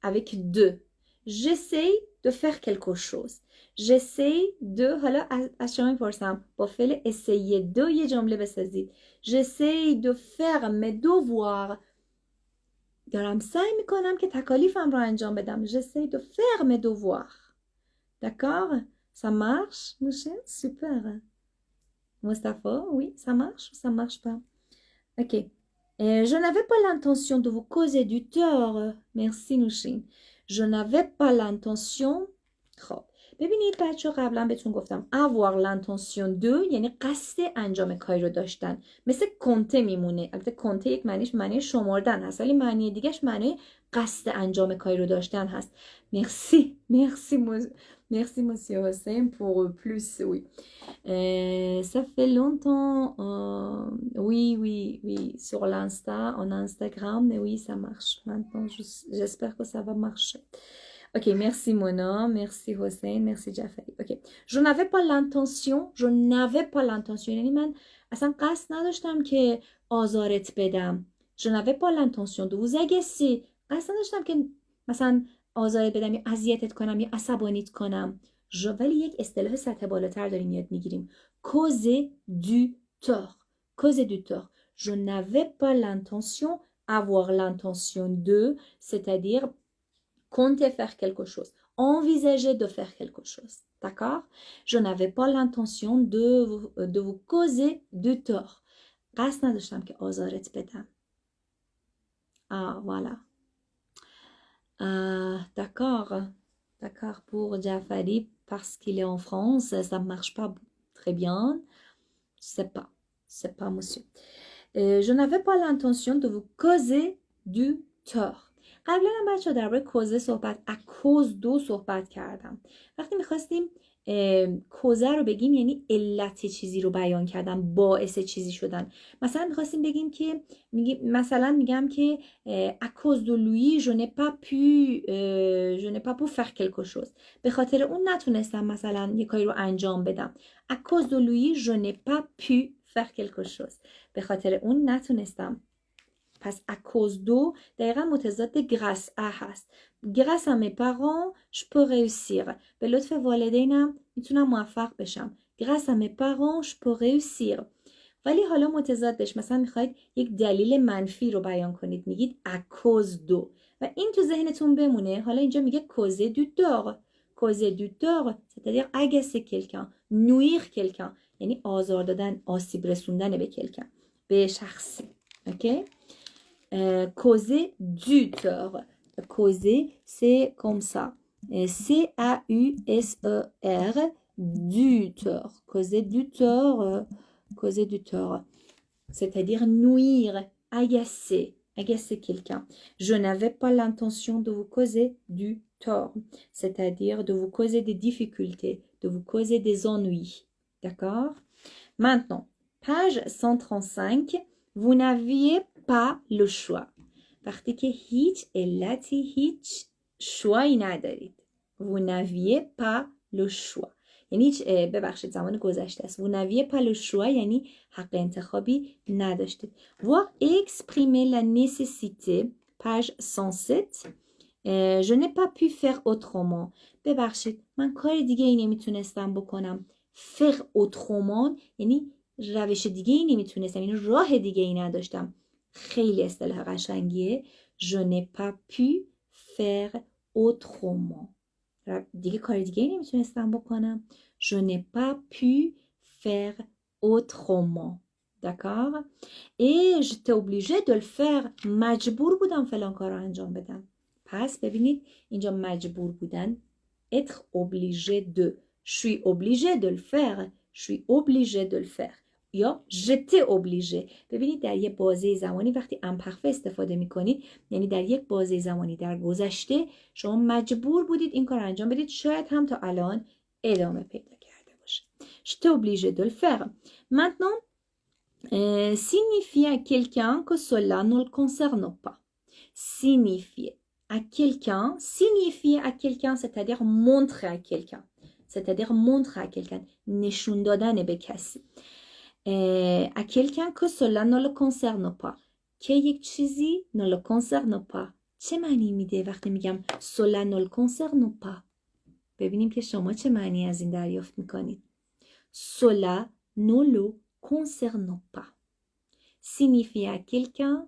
avec deux. J'essaye de faire quelque chose. J'essaye de حالا از شما میپرسم با فعل essayer de یه جمله بسازید. J'essaye de faire mes devoirs. دارم سعی میکنم که تکالیفم رو انجام بدم. J'essaye de faire mes devoirs. D'accord? Ça marche, Mouché? Super. Mustafa, oui, ça marche ou ça marche pas? Ok. Je n'avais pas l'intention de vous causer du tort. Merci, Nushin. Je n'avais pas l'intention. خب ببینید بچه قبلا بهتون گفتم avoir l'intention de یعنی قصد انجام کاری رو داشتن. مثل کنته میمونه. البته کنته یک معنیش معنی شمردن هست ولی معنی دیگهش معنی قصد انجام کاری رو داشتن هست. Merci monsieur Hossein pour plus, oui. Ça fait longtemps, oui, sur l'Insta, en Instagram, mais oui, ça marche. Maintenant, j'espère que ça va marcher. Ok, merci Mona, merci Hossein, merci Jafari. Ok, je n'avais pas l'intention, یعنی من اصلا قصد نداشتم که آزارت بدم. Je n'avais pas l'intention de vous agacer. قصد نداشتم که مثلا آزارت بدم یا اذیتت کنم یا عصبانیت کنم. ولی یک اصطلاح سطح بالاتر داریم یاد میگیریم. Causer du tort. Causer du tort. Je n'avais pas l'intention, avoir l'intention de, c'est-à-dire compter faire quelque chose. Envisager de faire quelque chose. D'accord? Je n'avais pas l'intention de vous causer du tort. قصد نداشتم که آزارت بدم. Voilà. D'accord pour Jafari parce qu'il est en France, ça ne marche pas très bien. C'est pas monsieur. Je n'avais pas l'intention de vous causer du tort. قبلا هم بچه درباره کوزه صحبت اکوز دو صحبت کردم. وقتی میخواستیم کوزه رو بگیم یعنی علت چیزی رو بیان کردن، باعث چیزی شدن. مثلا میخواستیم بگیم که میگم که اکوز دو لویی je n'ai pas pu faire quelque chose. به خاطر اون نتونستم مثلا یک کاری رو انجام بدم. اکوز دو لویی je n'ai pas pu faire quelque chose. به خاطر اون نتونستم. پس اکوز دو دقیقا متضاد گراس ا هست. گراس ا می پارون je peux réussir. به لطف والدینم میتونم موفق بشم. گراس ا می پارون je peux réussir. ولی حالا متضادش مثلا میخواید یک دلیل منفی رو بیان کنید میگید اکوز دو و این تو ذهنتون بمونه. حالا اینجا میگه causer du tort. causer du tort c'est-à-dire agacer quelqu'un, nuire quelqu'un یعنی آزار دادن، آسیب رسوندن به quelqu'un، به شخصی. اوکی؟ Causer du tort. Causer, c'est comme ça. C-A-U-S-E-R. Du tort. Causer du tort. Causer du tort. C'est-à-dire nuire, agacer. Agacer quelqu'un. Je n'avais pas l'intention de vous causer du tort. C'est-à-dire de vous causer des difficultés, de vous causer des ennuis. D'accord? Maintenant, page 135. Vous n'aviez pas le choix. وقتی که هیچ علتی هیچ شوایی ندارید. Vous n'aviez pas le choix. یعنی هیچ ببخشید زمان گذشته است. Vous n'aviez pas le choix یعنی حق انتخابی نداشتید. Voir exprimer la nécessité. Page 107. Je n'ai pas pu faire autrement. ببخشید من کار دیگه ای نمیتونستم بکنم. Faire autrement یعنی روش دیگه ای نمیتونستم. یعنی راه دیگه ای نداشتم. خیلی اصطلاح قشنگیه. Je n'ai pas pu faire autrement. دیگه کار دیگه ای نمیتونستم بکنم. Je n'ai pas pu faire autrement. D'accord? Et j'étais obligée de le faire. مجبور بودم فلان کار رو انجام بدم. پس ببینید اینجا مجبور بودن. Être obligé de. Je suis obligée de le faire. Je suis obligée de le faire. یا j'étais obligé. ببینید در یک بازه زمانی وقتی امپرفه استفاده میکنید یعنی در یک بازه زمانی در گذشته شما مجبور بودید این کار انجام بدید. شاید هم تا الان ادامه پیدا کرده باشه. Je t'ai obligé de le faire. Maintenant, signifier à quelqu'un que cela ne le concerne pas. Signifier à quelqu'un, c'est-à-dire montrer à quelqu'un. C'est-à-dire montrer à quelqu'un. نشون دادن به کسی. À quelqu'un que cela ne le concerne pas. که یک چیزی ne le concerne pas. چه معنی میده وقتی میگم cela ne le concerne pas؟ ببینیم که شما چه معنی از این دریافت میکنید. Cela ne le concerne pas. Signifie à quelqu'un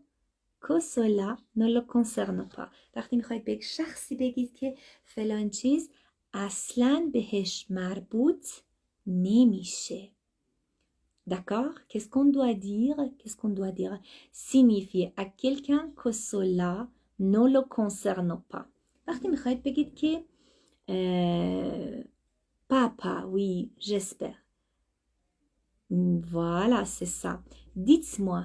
que cela ne le concerne pas. وقتی میخواید به یک شخصی بگید که فلان چیز اصلاً بهش مربوط نمیشه. D'accord? Qu'est-ce qu'on doit dire? Qu'est-ce qu'on doit dire? Signifier à quelqu'un que cela ne le concerne pas. وقتی میخواید بگید که papa, oui, j'espère. Voilà, c'est ça. Dites-moi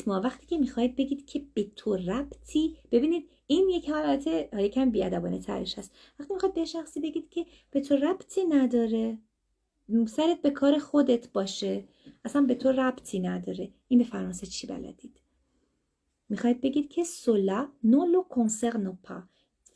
وقتی که میخواید بگید که به تو ربطی، ببینید این یک حالت یکم بیادبانه ترش هست. وقتی میخواید به شخصی بگید که به تو ربطی نداره، سرت به کار خودت باشه، اصلا به تو ربطی نداره، این به فرانسه چی بلدید؟ میخواید بگید که cela ne le concerne pas.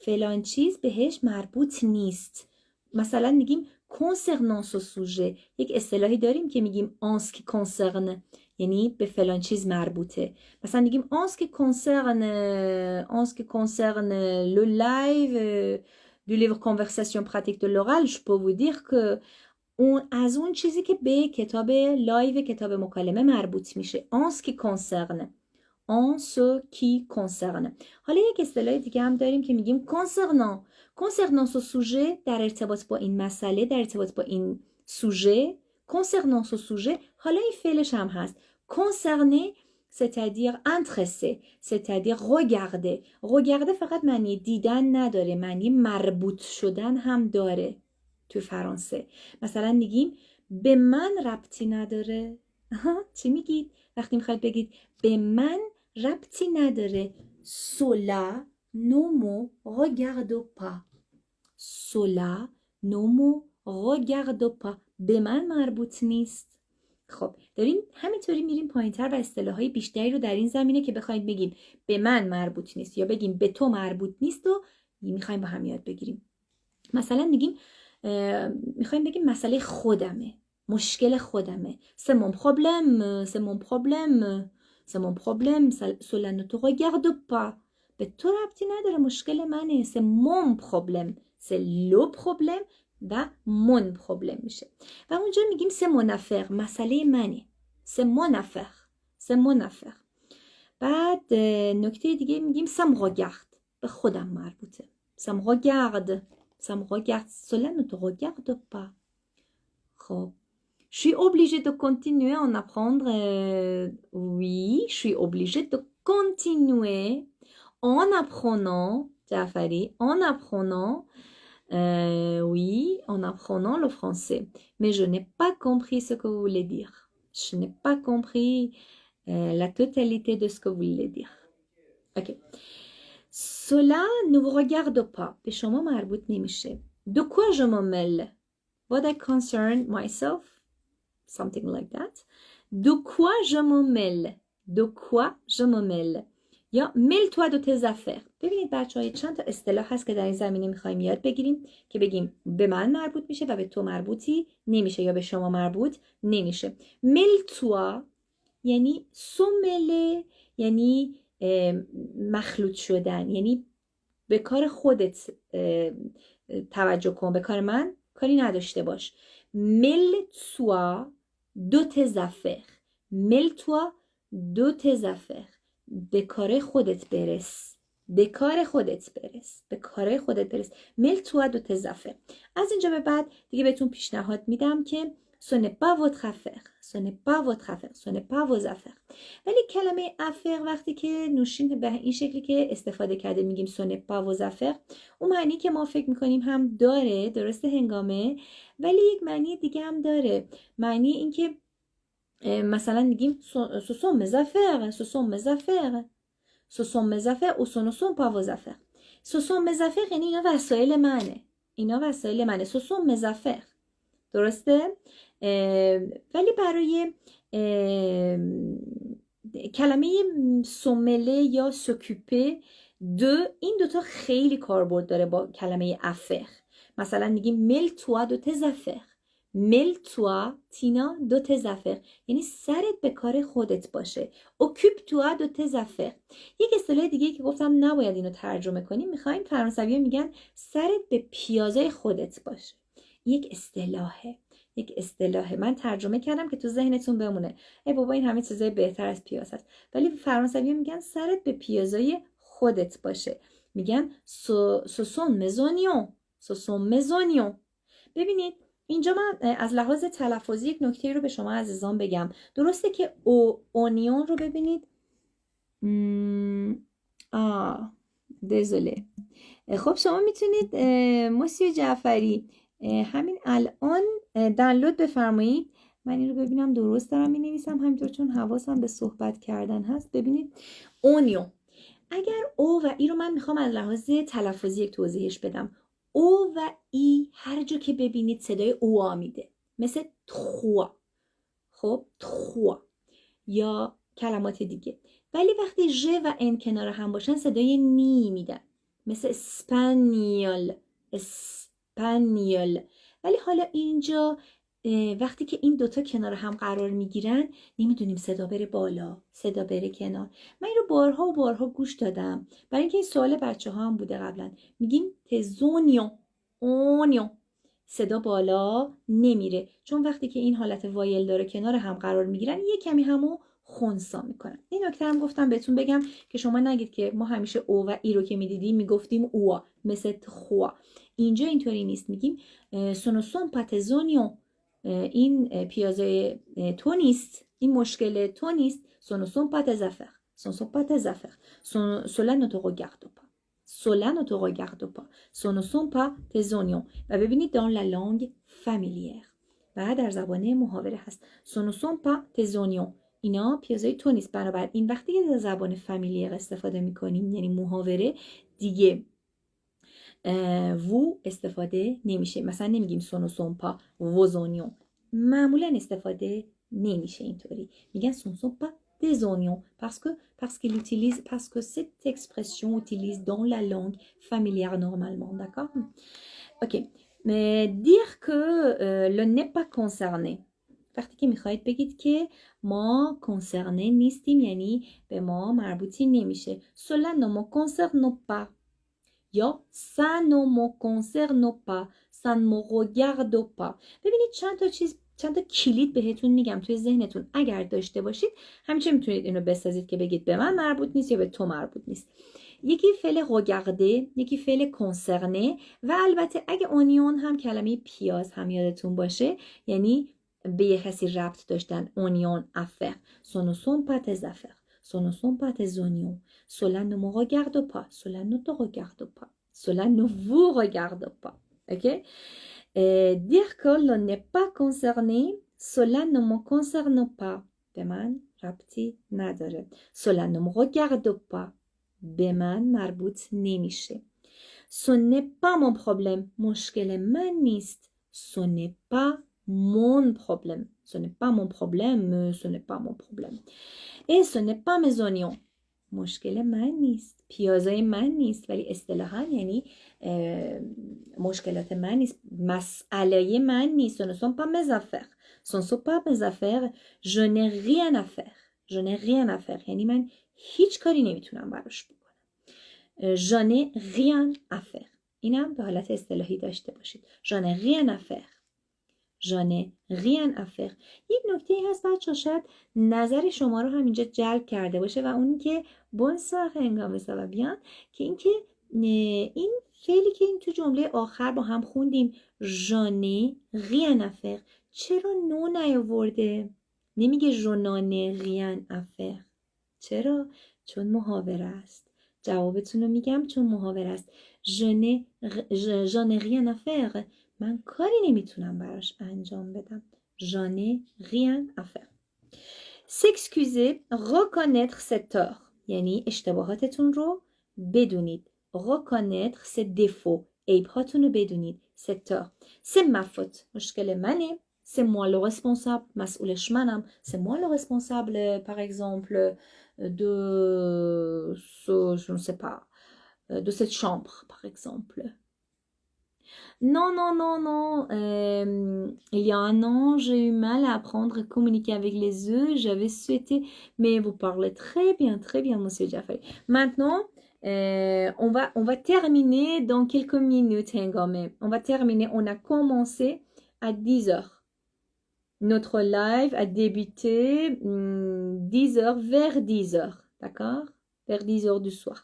فلان چیز بهش مربوط نیست. مثلا میگیم concernant ce sujet. یک اصطلاحی داریم که میگیم en ce qui concerne، یعنی به فلان چیز مربوطه. مثلا میگیم en ce qui concerne le live du livre conversation pratique de l'oral, je peux vous dire que از اون چیزی که به کتاب لایو کتاب مکالمه مربوط میشه. en ce qui concerne. en ce qui concerne. حالا یک اصطلاح دیگه هم داریم که میگیم concernant ce sujet، در ارتباط با این مسئله، در ارتباط با این سوژه. concernant ce sujet، حالا این فعلش هم هست. concerner c'est-à-dire intéresser، c'est-à-dire regarder. regarder فقط معنی دیدن نداره، معنی مربوط شدن هم داره تو فرانسه. مثلا میگیم به من ربطی نداره. چی میگید وقتی میخواید بگید به من ربطی نداره؟ cela ne me regarde pas. cela ne me regarde pas. به من مربوط نیست. خب داریم همینطوری میریم پایینتر و اصطلاحهای بیشتری رو در این زمینه که بخواید بگیم به من مربوط نیست یا بگیم به تو مربوط نیست و میخوایم با هم یاد بگیریم. مثلا میگیم میخوایم بگیم مسئله خودمه، مشکل خودمه. c'est mon problème, c'est mon problème, c'est mon problème, cela ne te regarde pas. به تو ربطی نداره، مشکل منه. c'est mon problème, c'est le problème و mon problème میشه. و اونجا میگیم c'est mon affaire، مسئله منه. c'est mon affaire, c'est mon affaire. بعد نکته دیگه میگیم ça me regarde، به خودم مربوطه. ça me regarde, ça me regarde, cela ne te regarde pas. خب je suis obligée de continuer à en apprendre. Oui, je suis obligée de continuer en apprenant, Jafari, en apprenant, oui, en apprenant le français. Mais je n'ai pas compris ce que vous voulez dire. Je n'ai pas compris la totalité de ce que vous voulez dire. Ok. Cela ne vous regarde pas. به شما مربوط نمیشه. De quoi je me mêle? What I concern myself? Something like that. De quoi je me mêle? De quoi je me mêle? یا mêle-toi de tes affaires. ببینید بچه‌ها چند تا اصطلاح هست که در این زمینه می‌خوایم یاد بگیریم که بگیم به من مربوط میشه و به تو مربوطی نمیشه یا به شما مربوط نمیشه. mêle-toi یعنی سومله، یعنی مخلوط شدن، یعنی به کار خودت توجه کن، به کار من کاری نداشته باش. mêle-toi de tes affaires. mêle-toi de tes affaires. به کار خودت برس. به کار خودت برس. به کار خودت برس. mêle-toi de tes affaires. از اینجا به بعد دیگه بهتون پیشنهاد میدم که ce n'est pas votre affaire. ce n'est pas votre affaire. ce n'est pas vos affaires. ولی کلمه affaire وقتی که نوشین به این شکلی که استفاده کرده میگیم ce n'est pas vos affaires، اون معنی که ما فکر میکنیم هم داره، درسته هنگامه، ولی یک معنی دیگه هم داره. معنی این که مثلا میگیم ce sont mes affaires. ce sont mes affaires. ce sont mes affaires ou ce ne sont pas vos affaires. ce sont mes affaires یعنی اینا وسایل منه. اینا وسایل منه. ce sont mes affaires. درسته؟ ولی برای کلمه سومله یا سوکوپه این دوتا خیلی کاربرد داره با کلمه افر. مثلا میگیم مل توا دو تزفر، مل توا تینا دو تزفر، یعنی سرت به کار خودت باشه. اوکوپ توا دو تزفر. یک اصطلاح دیگه که گفتم نباید اینو ترجمه کنیم، میخوایم فرانسوی میگن سرت به پیازه خودت باشه. یک اصطلاحه من ترجمه کردم که تو ذهنتون بمونه. ای بابا این همه چیزای بهتر از پیاز هست، ولی فرانسوی میگن سرت به پیازای خودت باشه. میگن سوسون مزونیون، سوسون مزونیون. ببینید اینجا من از لحاظ تلفظی یک نکته رو به شما عزیزان بگم. درسته که اونیون رو ببینید دزوله. خب شما میتونید موسیو جعفری همین الان دانلود بفرمایید. من این رو ببینم درست دارم می نویسم همینطور چون حواسم به صحبت کردن هست. ببینید اونیون، اگر او و ای رو من میخوام از لحاظ تلفظی یک توضیحش بدم. او و ای هر جا که ببینید صدای او میده، مثل تخوا، خب تخوا یا کلمات دیگه. ولی وقتی ژ و ان کنار هم باشن صدای نی میدن، مثل اسپانیول، اسپانیول. ولی حالا اینجا وقتی که این دوتا کنار هم قرار میگیرن نمیدونیم صدا بره بالا، صدا بره کنار. من این رو بارها و بارها گوش دادم برای اینکه این سوال بچه ها هم بوده قبلا. میگیم تزونیون، اونیون، صدا بالا نمیره چون وقتی که این حالت وایل داره کنار هم قرار میگیرن یه کمی همو خنثی میکنن. این نکته هم گفتم بهتون بگم که شما نگید که ما همیشه او و ای رو که میدیدیم میگفتیم اوا مثل خوا. اینجا اینطوری نیست، میگیم سونوسون پاتزونیون، این پیازه تو نیست، این مشکل تو نیست. سونوسون پاتزافر، سونوسون پاتزافر، cela ne te regarde pas، cela ne te regarde pas، ce ne sont pas tes oignons. و ببینید dans la langue familière و در زبان محاوره هست. ce ne sont pas tes oignons، اینا پیازه تو نیست. بنابراین وقتی که در زبان فامیلیر استفاده میکنیم یعنی محاوره دیگه وو استفاده نمیشه. مثلا نمیگیم سونو سونپا وزونیون، معمولا استفاده نمیشه اینطوری. میگن سون سونپا des oignons parce que cette expression utilise dans la langue familière normalement, d'accord? Ok. Mais dire que le n'est pas concerné، وقتی که میخواید بگید که ما concerné نیستیم یعنی به ما مربوطی نمیشه. cela ne me concerne pas یا ça ne me concerne pas، ça ne me regarde pas. ببینید چند تا کلید بهتون میگم توی ذهنتون اگر داشته باشید همیشه میتونید اینو بسازید که بگید به من مربوط نیست یا به تو مربوط نیست. یکی فعل regarder، یکی فعل concerner و البته اگه اونیون هم کلمه پیاز هم یادتون باشه یعنی به یه کسی ربط داشتن. اونیون افر، ce ne sont pas tes affaires، ce ne sont pas tes oignons، cela ne me regarde pas، cela ne te regarde pas، cela ne vous regarde pas. Ok? Dire que l'on n'est pas concerné، cela ne me concerne pas، به من ربطی نداره. cela ne me regarde pas، به من مربوط نمیشه. ce n'est pas mon problème، مشکل من نیست. ce n'est pas mon problème، ce n'est pas mon problème، ce n'est pas mon problème. et ce n'est pas mes oignons، مشکل من نیست، پیازای من نیست. ولی اصطلاحاً یعنی مشکلات من نیست، مسئله من نیست. ce ne sont pas mes affaires، ce ne sont pas mes affaires، je n'ai rien à faire، je n'ai rien à faire یعنی من هیچ کاری نمیتونم براش بکنم. je n'ai rien à faire اینم به حالت اصطلاحی داشته باشید. je n'ai rien à faire، je n'ai rien à faire. یک نکته هست بچه شاید نظر شما رو هم اینجا جلب کرده باشه و اون که bonsoir هنگام سلابیان، که این که این فعلی که این تو جمله آخر با هم خوندیم je n'ai rien à faire چرا نو نیاورده؟ نمیگه je n'en ai rien à faire. چرا؟ چون محاوره است. جوابتون رو میگم چون محاوره است. je n'ai rien à faire، من کاری نمیتونم براش انجام بدم. j'en ai rien à faire. s'excuser، reconnaître ses torts یعنی اشتباهاتتون رو بدونید. reconnaître ses défauts، عیبهاتون رو بدونید. c'est tort. C'est ma faute. مشكلة مني. C'est moi le responsable. مسئولش منم. C'est moi le responsable, par exemple, de ce, je ne sais pas, de cette chambre, par exemple. Non, non, non, non. Il y a un an, j'ai eu mal à apprendre à communiquer avec les œufs. J'avais souhaité, mais vous parlez très bien, monsieur Jafari. Maintenant, on va terminer dans quelques minutes, Hengame. On va terminer. On a commencé à 10 heures. Notre live a débuté 10 heures, vers 10 heures. D'accord? Vers 10 heures du soir.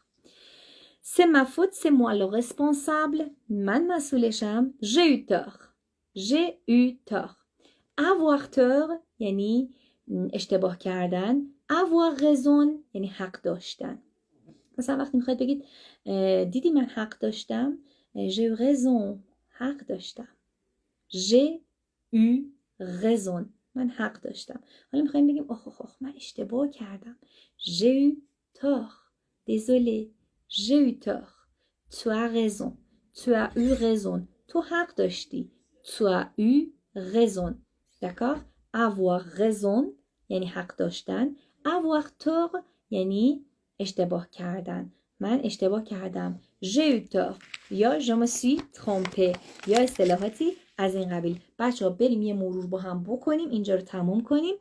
C'est ma faute, c'est moi le responsable. Man مسئولشم. J'ai eu tort. J'ai eu tort. Avoir tort یعنی اشتباه کردن. Avoir raison یعنی حق داشتن. مثلا وقتی میخواید بگید دیدی من حق داشتم. J'ai eu raison. حق داشتم. J'ai eu raison. من حق داشتم. حالا میخوایم بگیم اخ من اشتباه کردم. J'ai eu tort. Désolé. J'ai eu tort. Tu as raison. Tu as eu raison. تو حق داشتی. Tu as eu raison. D'accord? Avoir raison یعنی حق داشتن. Avoir tort یعنی اشتباه کردن. من اشتباه کردم. J'ai eu tort. یا je me suis trompé. یا اصطلاحاتی از این قبیل. بچه ها بریم یه مرور با هم بکنیم. اینجا رو تموم کنیم.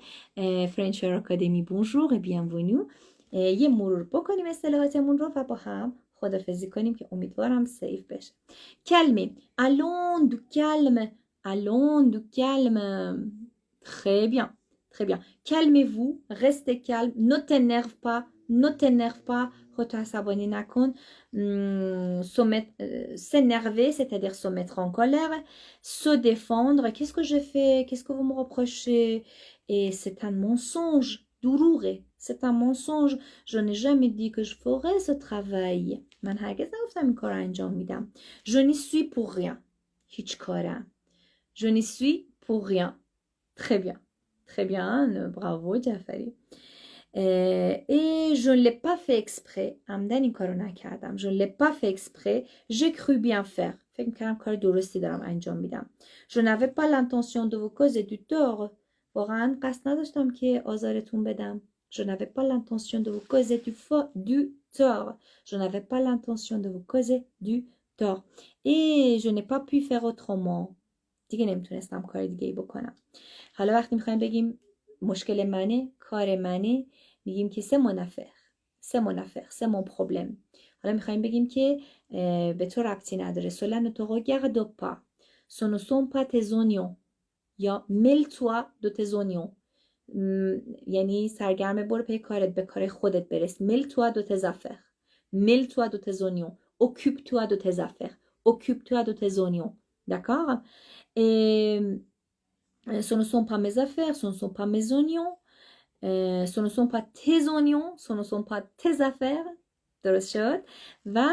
فرنچ آکادمی بونجور بیانونیو. یه مرور بکنیم اصطلاحاتمون رو و با هم خدافزی کنیم که امیدوارم سیف بشه. کلمه allons du calme. Allons du calme. Très bien. Très bien. Calmez-vous. Restez calme. Ne t'énerve pas. Ne t'énerve pas. خودتو عصبانی نکن. S'énerver, c'est-à-dire se mettre en colère. Se défendre. Qu'est-ce que je fais? Qu'est-ce que vous me reprochez? Et c'est un mensonge. دروغه. C'est un mensonge. Je n'ai jamais dit que je ferais ce travail. من هرگز نگفتم این کار رو انجام میدم. Je n'y suis pour rien. هیچ کارم. Je n'y suis pour rien. Très bien. Très bien. Bravo, Jafari. Et je ne l'ai pas fait exprès. عمدن این کار رو نکردم. Je ne l'ai pas fait exprès. J'ai cru bien faire. فکر می‌کردم کار درستی دارم انجام میدم. Je n'avais pas l'intention de vous causer du tort. واقعا قصد نداشتم که آزارتون بدم. Je n'avais pas l'intention de vous causer du tort. Je n'avais pas l'intention de vous causer du tort. Et je n'ai pas pu faire autrement. دیگه نمیتونستم کار دیگه بکنم. حالا وقتی میخوایم بگیم مشکل منه، کار منه، میگیم که c'est mon affaire. C'est mon affaire. C'est mon problème. حالا میخوایم بگیم که به تو ربطی نداره. Cela ne te regarde pas. Ce ne sont pas tes oignons. یا mêle-toi de tes oignons. یعنی سرگرم برو پی کارت، به کار خودت برس. mêle-toi de tes affaires. mêle-toi de tes oignons. occupe-toi de tes affaires. occupe-toi de tes oignons. D'accord? Et ce ne sont pas mes affaires, ce ne sont pas mes oignons. Ce ne sont pas tes oignons, ce ne sont pas tes affaires. درست شد؟ و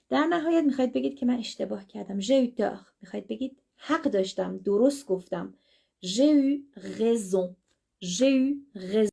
در نهایت میخواید بگید که من اشتباه کردم. j'ai eu tort. میخواید بگید حق داشتم، درست گفتم. j'ai eu raison. j'ai eu raison.